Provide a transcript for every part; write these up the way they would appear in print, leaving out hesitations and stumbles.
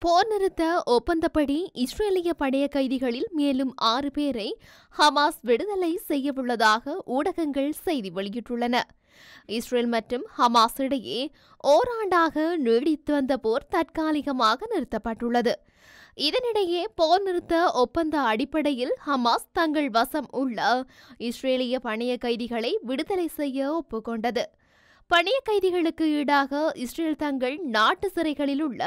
போர் நிறுத்த ஒப்பந்தப்படி இஸ்ரேலிய படைய கைதிகளில் மேலும் 6 பேரை ஹமாஸ் விடுதலை செய்யவுள்ளதாக ஊடகங்கள் செய்தி வெளியிட்டுள்ளன. இஸ்ரேல் மற்றும் ஹமாஸ் இடையே ஓராண்டாக நீடித்து வந்த போர் தற்காலிகமாக நிறுத்தப்பட்டுள்ளது. இதனிடையே போர் நிறுத்த ஒப்பந்த அடிப்படையில் ஹமாஸ் தங்கள் வசம் உள்ள இஸ்ரேலிய பணைய கைதிகளை விடுதலை செய்ய ஒப்புக்கொண்டது. பணைய கைதிகளுக்கு ஈடாக இஸ்ரேல் தங்கள் நாட்டு சிறைகளில் உள்ள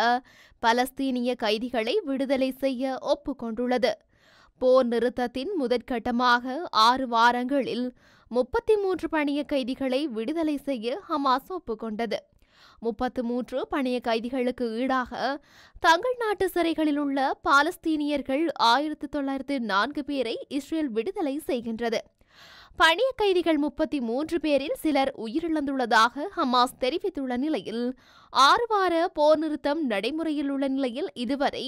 பலஸ்தீனிய கைதிகளை விடுதலை செய்ய ஒப்புக்கொண்டுள்ளது. போர் நிறுத்தத்தின் முதற்கட்டமாக 6 வாரங்களில் 33 பணைய கைதிகளை விடுதலை செய்ய ஹமாஸ் ஒப்புக்கொண்டது. 33 பணைய கைதிகளுக்கு ஈடாக தங்கள் நாட்டு சிறைகளில் உள்ள பாலஸ்தீனியர்கள் 1904 பேரை இஸ்ரேல் விடுதலை செய்கின்றது. பணைய கைதிகள் 33 பேரில் சிலர் உயிரிழந்துள்ளதாக ஹமாஸ் தெரிவித்துள்ள நிலையில் 6 வார போர் நிறுத்தம் நடைமுறையில் உள்ள நிலையில் இதுவரை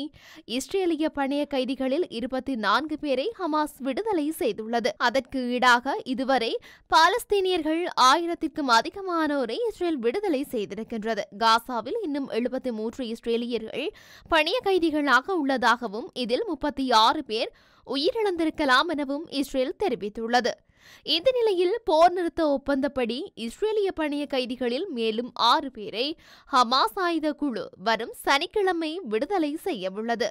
இஸ்ரேலிய பணைய கைதிகளில் 24 பேரை ஹமாஸ் விடுதலை செய்துள்ளது. அதற்கு ஈடாக இதுவரை பாலஸ்தீனியர்கள் 1000க்கும் அதிகமானோரை இஸ்ரேல் விடுதலை செய்திருக்கின்றது. காசாவில் இன்னும் 73 இஸ்ரேலியர்கள் பணைய கைதிகளாக உள்ளதாகவும் இதில் 36 பேர் உயிரிழந்திருக்கலாம் எனவும் இஸ்ரேல் தெரிவித்துள்ளது. இந்த நிலையில் போர் நிறுத்த ஒப்பந்தப்படி இஸ்ரேலிய பணைய கைதிகளில் மேலும் 6 பேரை ஹமாஸ் ஆயுத குழு வரும் சனிக்கிழமை விடுதலை செய்யவுள்ளது.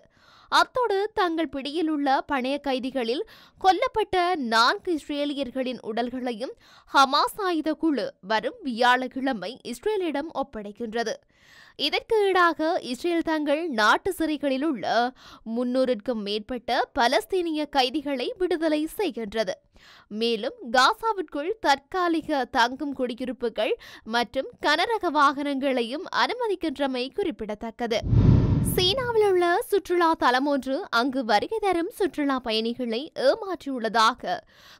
அத்தோடு தங்கள் பிடியில் உள்ள பணைய கைதிகளில் கொல்லப்பட்ட 4 இஸ்ரேலியர்களின் உடல்களையும் ஹமாஸ் ஆயுத குழு வரும் வியாழக்கிழமை இஸ்ரேலிடம் ஒப்படைக்கின்றது. இதற்கு ஈடாக இஸ்ரேல் தங்கள் நாட்டு சிறைகளில் உள்ள 300க்கும் மேற்பட்ட பலஸ்தீனிய கைதிகளை விடுதலை செய்கின்றது. மேலும் காசாவிற்குள் தற்காலிக தங்கும் குடியிருப்புகள் மற்றும் கனரக வாகனங்களையும் அனுமதிக்கின்றமை குறிப்பிடத்தக்கது. சீனாவில் உள்ள சுற்றுலா தலம் ஒன்று அங்கு வருகை தரும் சுற்றுலா பயணிகளை ஏமாற்றியுள்ளதாக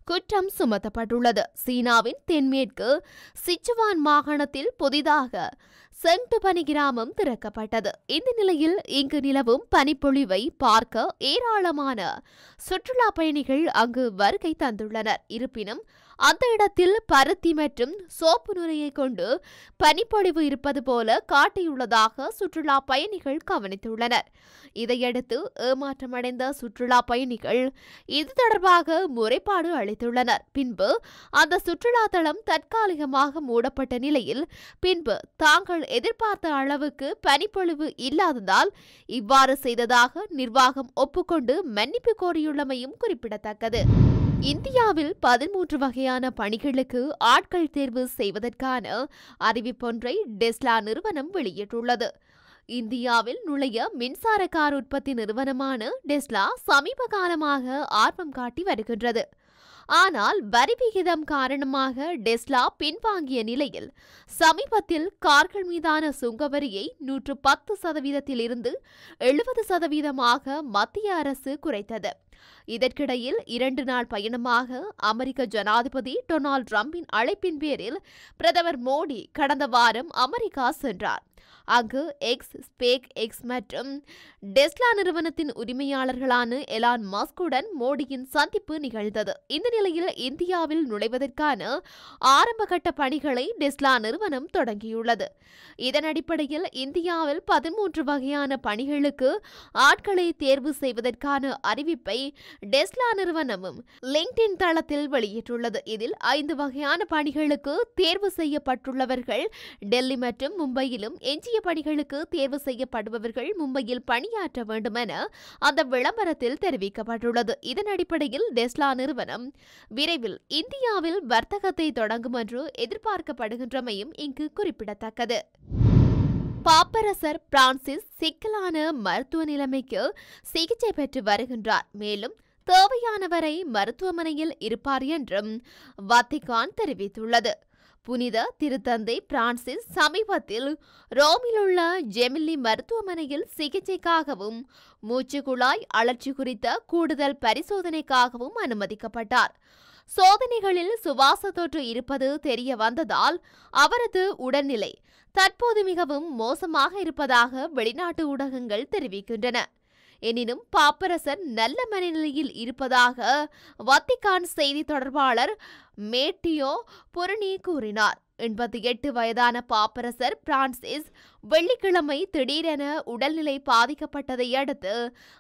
குற்றம் சுமத்தப்பட்டுள்ளது. சீனாவின் தென்மேற்கு சிச்சுவான் மாகாணத்தில் புதிதாக செங்டு பனி கிராமம் திறக்கப்பட்டது. இந்த நிலையில் இங்கு நிலவும் பனிப்பொழிவை பார்க்க ஏராளமான சுற்றுலா பயணிகள் அங்கு வருகை தந்துள்ளனர். இருப்பினும் அந்த இடத்தில் பருத்தி மற்றும் சோப்பு நுரையை கொண்டு பனிப்பொழிவு இருப்பது போல காட்டியுள்ளதாக சுற்றுலா பயணிகள் கவனித்துள்ளனர். இதையடுத்து ஏமாற்றமடைந்த சுற்றுலா பயணிகள் இது தொடர்பாக முறைப்பாடு அளித்துள்ளனர். பின்பு அந்த சுற்றுலா தளம் தற்காலிகமாக மூடப்பட்ட நிலையில் பின்பு தாங்கள் எதிர்பார்த்த அளவுக்கு பனிப்பொழிவு இல்லாததால் இவ்வாறு செய்ததாக நிர்வாகம் ஒப்புக்கொண்டு மன்னிப்பு கோரியுள்ளமையும் குறிப்பிடத்தக்கது. இந்தியாவில் 13 வகையான பணிகளுக்கு ஆட்கள் தேர்வு செய்வதற்கான அறிவிப்பொன்றை டெஸ்லா நிறுவனம் வெளியிட்டுள்ளது. இந்தியாவில் நுழைய மின்சார கார் உற்பத்தி நிறுவனமான டெஸ்லா சமீப காலமாக ஆர்வம் காட்டி வருகின்றது. ஆனால் வரி விகிதம் காரணமாக டெஸ்லா பின்வாங்கிய நிலையில் சமீபத்தில் கார்கள் மீதான சுங்கவரியை 110% இருந்து 70% மத்திய அரசு குறைத்தது. இதற்கிடையில் 2 நாள் பயணமாக அமெரிக்க ஜனாதிபதி டொனால்ட் டிரம்பின் அழைப்பின் பேரில் பிரதமர் மோடி கடந்த வாரம் அமெரிக்கா சென்றார். அங்கு ஸ்பேஸ் எக்ஸ் மற்றும் டெஸ்லா நிறுவனத்தின் உரிமையாளர்களான எலான் மஸ்குடன் மோடியின் சந்திப்பு நிகழ்ந்தது. இந்த நிலையில் இந்தியாவில் நுழைவதற்கான ஆரம்பகட்ட பணிகளை டெஸ்லா நிறுவனம் தொடங்கியுள்ளது. இதன் அடிப்படையில் இந்தியாவில் 13 வகையான பணிகளுக்கு ஆட்களை தேர்வு செய்வதற்கான அறிவிப்பை டெஸ்லா நிறுவனமும் லிங்க்டின் தளத்தில் வெளியிட்டுள்ளது. இதில் 5 வகையான பணிகளுக்கு தேர்வு செய்யப்பட்டுள்ளவர்கள் டெல்லி மற்றும் மும்பையிலும், எஞ்சிய பணிகளுக்கு தேர்வு செய்யப்படுபவர்கள் மும்பையில் பணியாற்ற வேண்டும் என அந்த விளம்பரத்தில் தெரிவிக்கப்பட்டுள்ளது. இதன் அடிப்படையில் டெஸ்லா நிறுவனம் விரைவில் இந்தியாவில் வர்த்தகத்தை தொடங்கும் என்று எதிர்பார்க்கப்படுகின்றமையும் இங்கு குறிப்பிடத்தக்கது. பாப்பரசர் பிரான்சிஸ் சிக்கலான மருத்துவ நிலைமைக்கு சிகிச்சை பெற்று வருகின்றார். மேலும் தேவையானவரை மருத்துவமனையில் இருப்பார் என்றும் வத்திக்கான் தெரிவித்துள்ளது. புனித திருத்தந்தை பிரான்சிஸ் சமீபத்தில் ரோமில் உள்ள ஜெமில்லி மருத்துவமனையில் சிகிச்சைக்காகவும் மூச்சுக்குழாய் அழற்சி குறித்த கூடுதல் பரிசோதனைக்காகவும் அனுமதிக்கப்பட்டார். சோதனைகளில் சுவாச தொற்று இருப்பது தெரிய வந்ததால் அவரது உடல்நிலை தற்போது மிகவும் மோசமாக இருப்பதாக வெளிநாட்டு ஊடகங்கள் தெரிவிக்கின்றன. எனினும் பாப்பரசர் நல்ல மனநிலையில் இருப்பதாக வத்திக்கான் செய்தி தொடர்பாளர் மேட்டியோ புரணி கூறினார். 88 வயதான பாப்பரசர் பிரான்சிஸ் வெள்ளிக்கிழமை திடீரென உடல்நிலை பாதிக்கப்பட்டதை அடுத்து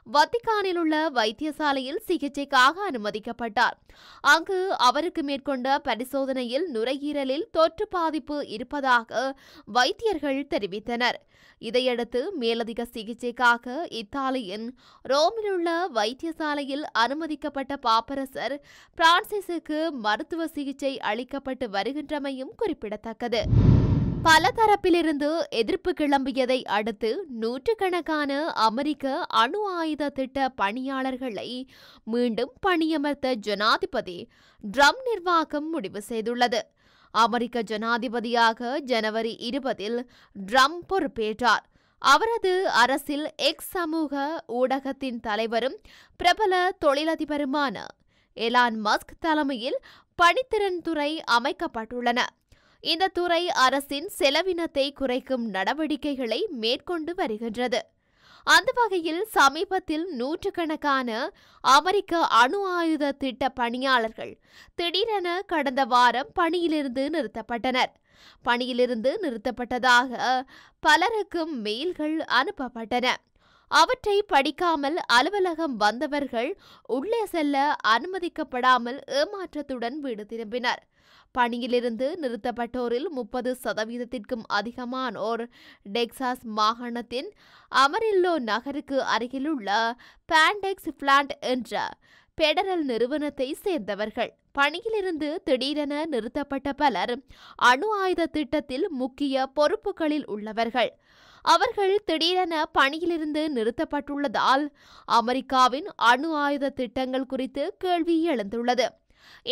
வத்திக்கானில் உள்ள வைத்தியசாலையில் சிகிச்சைக்காக அனுமதிக்கப்பட்டார். அங்கு அவருக்கு மேற்கொண்ட பரிசோதனையில் நுரையீரலில் தொற்று பாதிப்பு இருப்பதாக வைத்தியர்கள் தெரிவித்தனர். இதையடுத்து மேலதிக சிகிச்சைக்காக இத்தாலியின் ரோமில் உள்ள வைத்தியசாலையில் அனுமதிக்கப்பட்ட பாப்பரசர் பிரான்சிஸுக்கு மருத்துவ சிகிச்சை அளிக்கப்பட்டு வருகின்றமையும் குறிப்பிடத்தக்கது. பல தரப்பிலிருந்து எதிர்ப்பு கிளம்பியதை அடுத்து நூற்றுக்கணக்கான அமெரிக்க அணு ஆயுத திட்ட பணியாளர்களை மீண்டும் பணியமர்த்த ஜனாதிபதி ட்ரம்ப் நிர்வாகம் முடிவு செய்துள்ளது. அமெரிக்க ஜனாதிபதியாக ஜனவரி 20 ட்ரம்ப் பொறுப்பேற்றார். அவரது அரசில் எக்ஸ் சமூக ஊடகத்தின் தலைவரும் பிரபல தொழிலதிபருமான எலான் மஸ்க் தலைமையில் பணித்திறன் துறை அமைக்கப்பட்டுள்ளன. இந்த துறை அரசின் செலவினத்தை குறைக்கும் நடவடிக்கைகளை மேற்கொண்டு வருகின்றது. அந்த வகையில் சமீபத்தில் நூற்றுக்கணக்கான அமெரிக்க அணு ஆயுத திட்ட பணியாளர்கள் திடீரென கடந்த வாரம் பணியிலிருந்து நிறுத்தப்பட்டனர். பணியிலிருந்து நிறுத்தப்பட்டதாக பலருக்கும் மெயில்கள் அனுப்பப்பட்டன. அவற்றை படிக்காமல் அலுவலகம் வந்தவர்கள் உள்ளே செல்ல அனுமதிக்கப்படாமல் ஏமாற்றத்துடன் வீடு திரும்பினர். பணியிலிருந்து நிறுத்தப்பட்டோரில் 30% அதிகமானோர் டெக்சாஸ் மாகாணத்தின் அமரில்லோ நகருக்கு அருகிலுள்ள பாண்டெக்ஸ் பிளான்ட் என்ற பெடரல் நிறுவனத்தை சேர்ந்தவர்கள். பணியிலிருந்து திடீரென நிறுத்தப்பட்ட பலர் அணு ஆயுத திட்டத்தில் முக்கிய பொறுப்புகளில் உள்ளவர்கள். அவர்கள் திடீரென பணியிலிருந்து நிறுத்தப்பட்டுள்ளதால் அமெரிக்காவின் அணு ஆயுத திட்டங்கள் குறித்து கேள்வி எழுந்துள்ளது.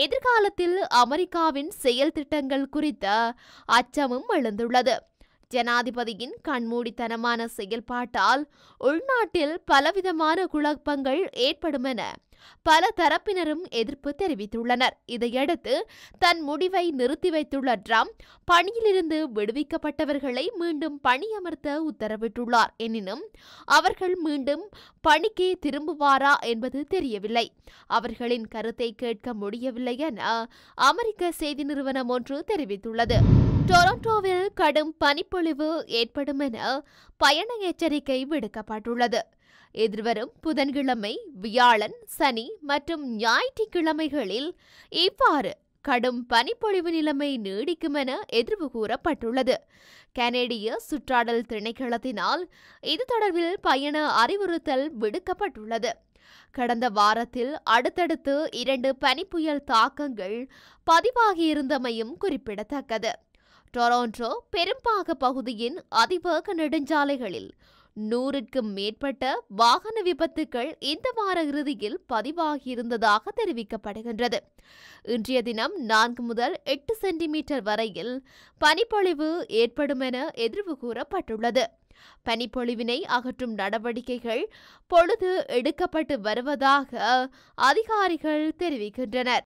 எதிர்காலத்தில் அமெரிக்காவின் செயல் திட்டங்கள் குறித்த அச்சமும் எழுந்துள்ளது. ஜனாதிபதியின் கண்மூடித்தனமான செயல்பாட்டால் உள்நாட்டில் பலவிதமான குழப்பங்கள் ஏற்படும் என பல தரப்பினரும் எதிர்ப்பு தெரிவித்துள்ளனர். இதையடுத்து தன் முடிவை நிறுத்தி வைத்துள்ள ட்ரம்ப் பணியிலிருந்து விடுவிக்கப்பட்டவர்களை மீண்டும் பணியமர்த்த உத்தரவிட்டுள்ளார். எனினும் அவர்கள் மீண்டும் பணிக்கு திரும்புவாரா என்பது தெரியவில்லை. அவர்களின் கருத்தை கேட்க முடியவில்லை என அமெரிக்க செய்தி நிறுவனம் ஒன்று தெரிவித்துள்ளது. டொரண்டோவில் கடும் பனிப்பொழிவு ஏற்படும் என பயண எச்சரிக்கை விடுக்கப்பட்டுள்ளது. எதிர்வரும் புதன்கிழமை, வியாழன், சனி மற்றும் ஞாயிற்றுக்கிழமைகளில் இவ்வாறு கடும் பனிப்பொழிவு நிலைமை நீடிக்கும் என எதிர்வு கூறப்பட்டுள்ளது. கனேடிய சுற்றாடல் திணைக்களத்தினால் இது தொடர்பில் பயண அறிவுறுத்தல் விடுக்கப்பட்டுள்ளது. கடந்த வாரத்தில் அடுத்தடுத்து 2 பனிப்புயல் தாக்கங்கள் பதிவாகியிருந்தமையும் குறிப்பிடத்தக்கது. டொரண்டோ பெரும்பாக பகுதியின் அதிவேக நெடுஞ்சாலைகளில் 100க்கும் மேற்பட்ட வாகன விபத்துக்கள் இந்த வார இறுதியில் பதிவாகியிருந்ததாக தெரிவிக்கப்படுகின்றது. இன்றைய தினம் 4 முதல் 8 சென்டிமீட்டர் வரையில் பனிப்பொழிவு ஏற்படும் என எதிர்வு கூறப்பட்டுள்ளது. பனிப்பொழிவினை அகற்றும் நடவடிக்கைகள் பொழுது எடுக்கப்பட்டு வருவதாக அதிகாரிகள் தெரிவிக்கின்றனர்.